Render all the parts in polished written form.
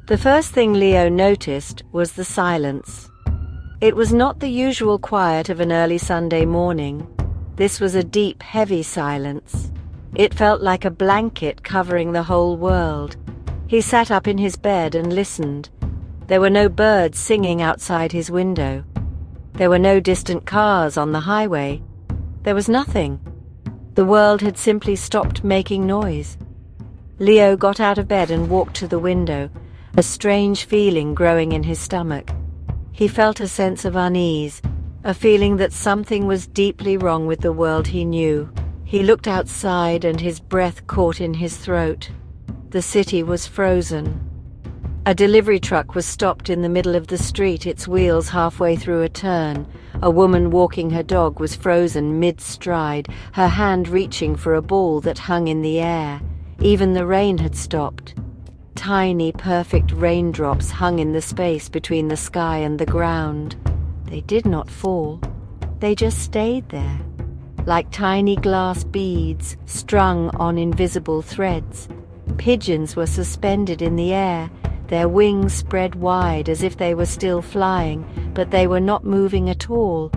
The first thing Leo noticed was the silence. It was not the usual quiet of an early Sunday morning. This was a deep, heavy silence. It felt like a blanket covering the whole world. He sat up in his bed and listened. There were no birds singing outside his window. There were no distant cars on the highway. There was nothing. The world had simply stopped making noise. Leo got out of bed and walked to the window, a strange feeling growing in his stomach. He felt a sense of unease, a feeling that something was deeply wrong with the world he knew. He looked outside and his breath caught in his throat. The city was frozen. A delivery truck was stopped in the middle of the street, its wheels halfway through a turn. A woman walking her dog was frozen mid-stride, her hand reaching for a ball that hung in the air. Even the rain had stopped. Tiny, perfect raindrops hung in the space between the sky and the ground. They did not fall. They just stayed there, like tiny glass beads strung on invisible threads. Pigeons were suspended in the air, their wings spread wide as if they were still flying, but they were not moving at all.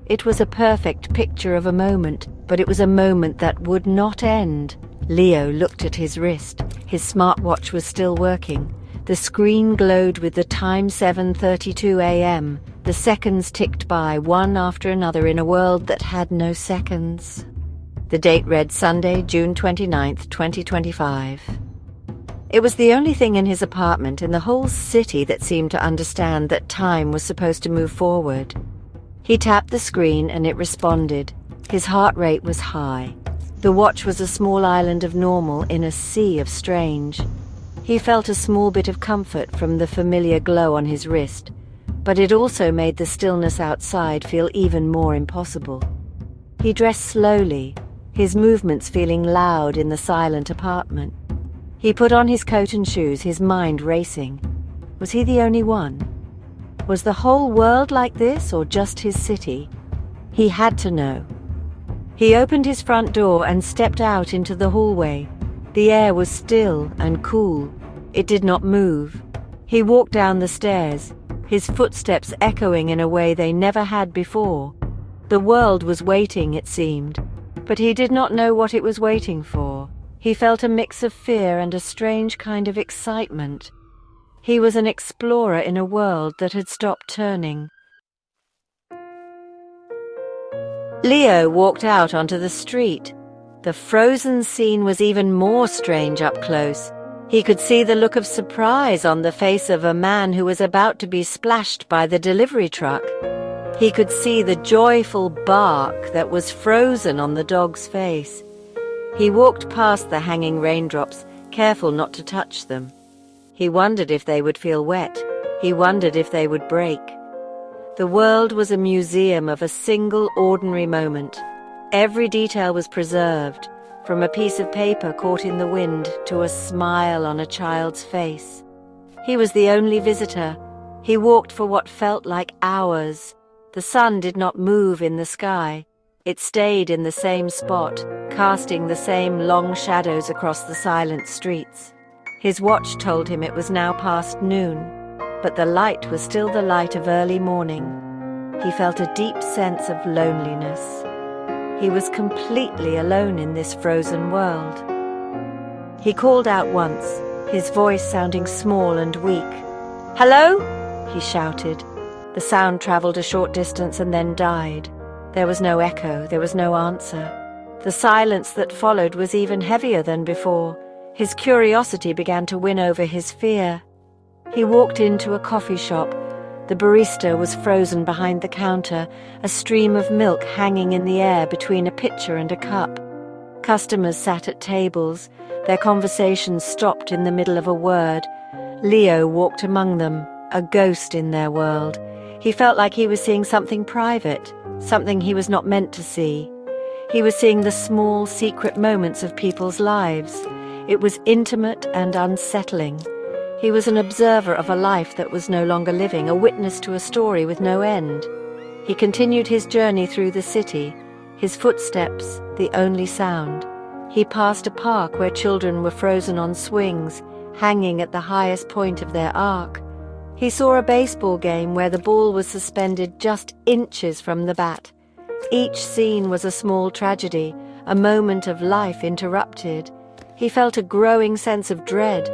It was a perfect picture of a moment, but it was a moment that would not end. Leo looked at his wrist. His smartwatch was still working. The screen glowed with the time 7:32 a.m. The seconds ticked by, one after another, in a world that had no seconds. The date read Sunday, June 29th, 2025. It was the only thing in his apartment, in the whole city, that seemed to understand that time was supposed to move forward. He tapped the screen and it responded. His heart rate was high. The watch was a small island of normal in a sea of strange. He felt a small bit of comfort from the familiar glow on his wrist, but it also made the stillness outside feel even more impossible. He dressed slowly, his movements feeling loud in the silent apartment. He put on his coat and shoes, his mind racing. Was he the only one? Was the whole world like this, or just his city? He had to know. He opened his front door and stepped out into the hallway. The air was still and cool. It did not move. He walked down the stairs, his footsteps echoing in a way they never had before. The world was waiting, it seemed, but he did not know what it was waiting for. He felt a mix of fear and a strange kind of excitement. He was an explorer in a world that had stopped turning. Leo walked out onto the street. The frozen scene was even more strange up close. He could see the look of surprise on the face of a man who was about to be splashed by the delivery truck. He could see the joyful bark that was frozen on the dog's face. He walked past the hanging raindrops, careful not to touch them. He wondered if they would feel wet. He wondered if they would break. The world was a museum of a single ordinary moment. Every detail was preserved, from a piece of paper caught in the wind to a smile on a child's face. He was the only visitor. He walked for what felt like hours. The sun did not move in the sky. It stayed in the same spot, casting the same long shadows across the silent streets. His watch told him it was now past noon, but the light was still the light of early morning. He felt a deep sense of loneliness. He was completely alone in this frozen world. He called out once, his voice sounding small and weak. "Hello?" he shouted. The sound traveled a short distance and then died. There was no echo, there was no answer. The silence that followed was even heavier than before. His curiosity began to win over his fear. He walked into a coffee shop. The barista was frozen behind the counter, a stream of milk hanging in the air between a pitcher and a cup. Customers sat at tables. Their conversations stopped in the middle of a word. Leo walked among them, a ghost in their world. He felt like he was seeing something private, something he was not meant to see. He was seeing the small, secret moments of people's lives. It was intimate and unsettling. He was an observer of a life that was no longer living, a witness to a story with no end. He continued his journey through the city, his footsteps the only sound. He passed a park where children were frozen on swings, hanging at the highest point of their arc. He saw a baseball game where the ball was suspended just inches from the bat. Each scene was a small tragedy, a moment of life interrupted. He felt a growing sense of dread.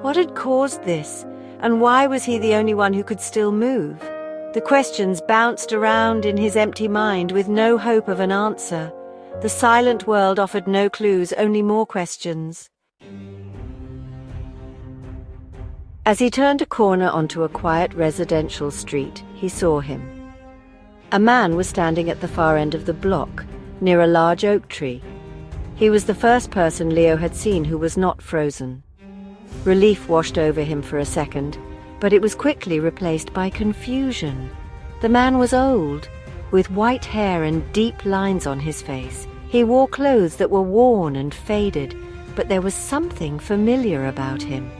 What had caused this, and why was he the only one who could still move? The questions bounced around in his empty mind with no hope of an answer. The silent world offered no clues, only more questions. As he turned a corner onto a quiet residential street, he saw him. A man was standing at the far end of the block, near a large oak tree. He was the first person Leo had seen who was not frozen. Relief washed over him for a second, but it was quickly replaced by confusion. The man was old, with white hair and deep lines on his face. He wore clothes that were worn and faded, but there was something familiar about him.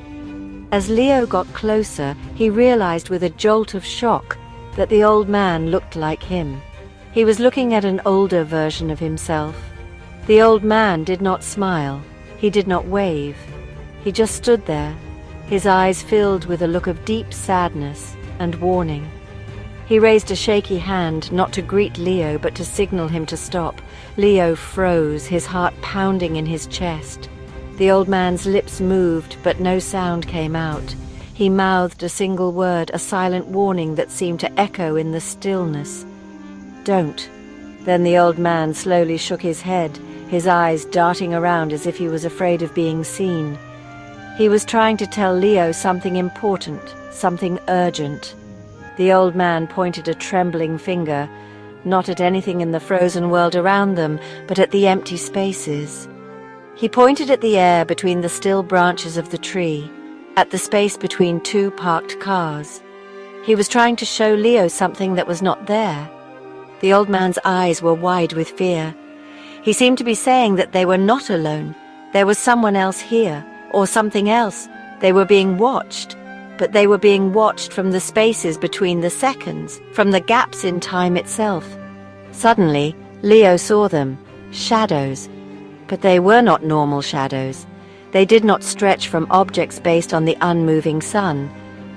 As Leo got closer, he realized with a jolt of shock that the old man looked like him. He was looking at an older version of himself. The old man did not smile. He did not wave. He just stood there, his eyes filled with a look of deep sadness and warning. He raised a shaky hand, not to greet Leo, but to signal him to stop. Leo froze, his heart pounding in his chest. The old man's lips moved, but no sound came out. He mouthed a single word, a silent warning that seemed to echo in the stillness. "Don't." Then the old man slowly shook his head, his eyes darting around as if he was afraid of being seen. He was trying to tell Leo something important, something urgent. The old man pointed a trembling finger, not at anything in the frozen world around them, but at the empty spaces. He pointed at the air between the still branches of the tree, at the space between two parked cars. He was trying to show Leo something that was not there. The old man's eyes were wide with fear. He seemed to be saying that they were not alone. There was someone else here, or something else. They were being watched, but they were being watched from the spaces between the seconds, from the gaps in time itself. Suddenly, Leo saw them, shadows. But they were not normal shadows. They did not stretch from objects based on the unmoving sun.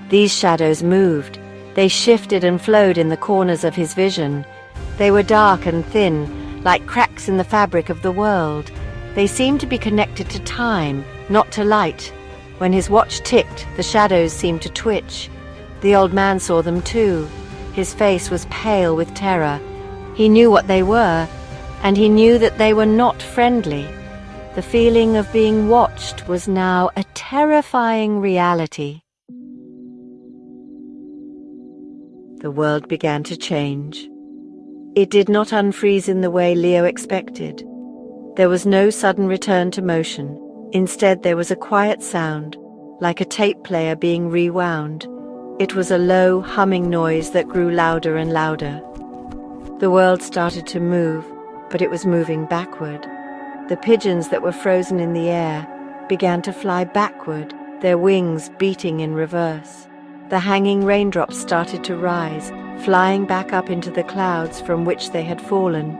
These shadows moved. They shifted and flowed in the corners of his vision. They were dark and thin, like cracks in the fabric of the world. They seemed to be connected to time, not to light. When his watch ticked, the shadows seemed to twitch. The old man saw them too. His face was pale with terror. He knew what they were, and he knew that they were not friendly. The feeling of being watched was now a terrifying reality. The world began to change. It did not unfreeze in the way Leo expected. There was no sudden return to motion. Instead, there was a quiet sound, like a tape player being rewound. It was a low, humming noise that grew louder and louder. The world started to move, but it was moving backward. The pigeons that were frozen in the air began to fly backward, their wings beating in reverse. The hanging raindrops started to rise, flying back up into the clouds from which they had fallen.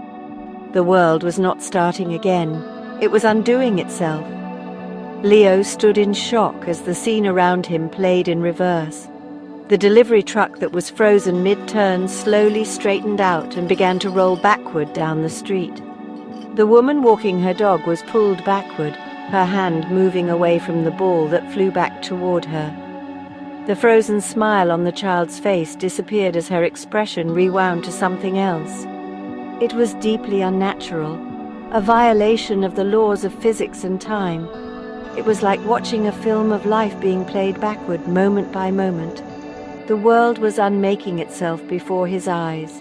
The world was not starting again. It was undoing itself. Leo stood in shock as the scene around him played in reverse. The delivery truck that was frozen mid-turn slowly straightened out and began to roll backward down the street. The woman walking her dog was pulled backward, her hand moving away from the ball that flew back toward her. The frozen smile on the child's face disappeared as her expression rewound to something else. It was deeply unnatural, a violation of the laws of physics and time. It was like watching a film of life being played backward, moment by moment. The world was unmaking itself before his eyes.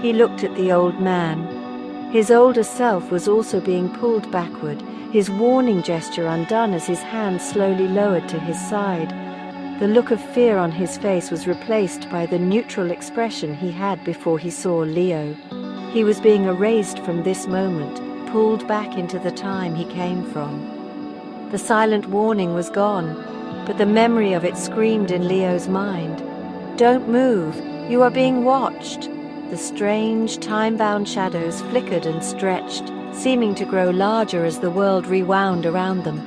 He looked at the old man. His older self was also being pulled backward, his warning gesture undone as his hand slowly lowered to his side. The look of fear on his face was replaced by the neutral expression he had before he saw Leo. He was being erased from this moment, pulled back into the time he came from. The silent warning was gone, but the memory of it screamed in Leo's mind. "Don't move, you are being watched." The strange, time-bound shadows flickered and stretched, seeming to grow larger as the world rewound around them.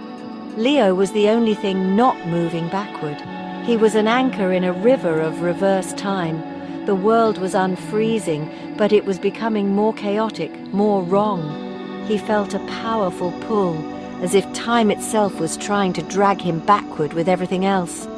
Leo was the only thing not moving backward. He was an anchor in a river of reverse time. The world was unfreezing, but it was becoming more chaotic, more wrong. He felt a powerful pull, as if time itself was trying to drag him backward with everything else.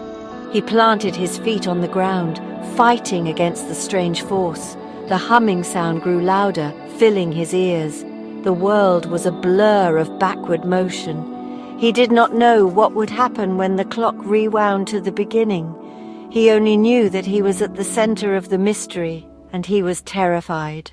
He planted his feet on the ground, fighting against the strange force. The humming sound grew louder, filling his ears. The world was a blur of backward motion. He did not know what would happen when the clock rewound to the beginning. He only knew that he was at the center of the mystery, and he was terrified.